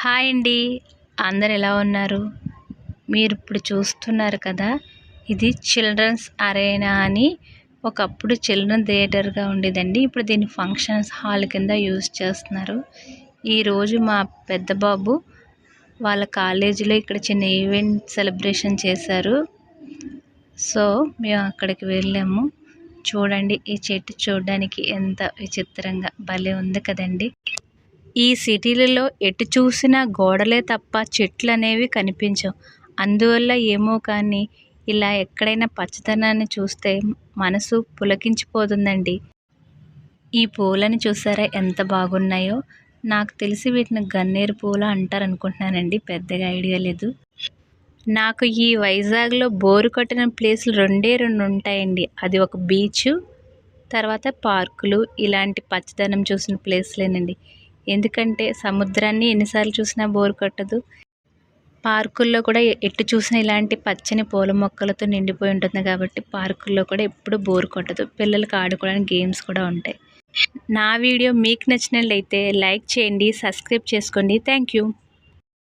Hi అండి. అందరు ఎలా ఉన్నారు? మీరు ఇప్పుడు చూస్తున్నారు కదా, ఇది చిల్డ్రన్స్ అరేనా అని. ఒకప్పుడు చిల్డ్రన్ థియేటర్గా ఉండేదండి. ఇప్పుడు దీన్ని ఫంక్షన్స్ హాల్ కింద యూజ్ చేస్తున్నారు. ఈరోజు మా పెద్ద బాబు వాళ్ళ కాలేజీలో ఇక్కడ చిన్న ఈవెంట్ సెలబ్రేషన్ చేశారు. సో మేము అక్కడికి వెళ్ళాము. చూడండి, ఈ చెట్టు చూడడానికి ఎంత విచిత్రంగా భలే ఉంది కదండి. ఈ సిటీలలో ఎటు చూసినా గోడలే తప్ప చెట్లు అనేవి కనిపించవు. అందువల్ల ఏమో కానీ ఇలా ఎక్కడైనా పచ్చదనాన్ని చూస్తే మనసు పులకించిపోతుందండి. ఈ పూలని చూసారా ఎంత బాగున్నాయో. నాకు తెలిసి వీటిని గన్నేరు పూలు అంటారు అనుకుంటున్నానండి, పెద్దగా ఐడియా లేదు. నాకు ఈ వైజాగ్లో బోరు కొట్టిన ప్లేసులు రెండు ఉంటాయండి. అది ఒక బీచ్, తర్వాత పార్కులు. ఇలాంటి పచ్చదనం చూసిన ప్లేస్లేనండి. ఎందుకంటే సముద్రాన్ని ఎన్నిసార్లు చూసినా బోరు కొట్టదు. పార్కుల్లో కూడా ఎటు చూసినా ఇలాంటి పచ్చని పూల మొక్కలతో నిండిపోయి ఉంటుంది కాబట్టి పార్కుల్లో కూడా ఎప్పుడు బోరు కొట్టదు. పిల్లలకి ఆడుకోవడానికి గేమ్స్ కూడా ఉంటాయి. నా వీడియో మీకు నచ్చినట్లయితే లైక్ చేయండి, సబ్స్క్రైబ్ చేసుకోండి. Thank you.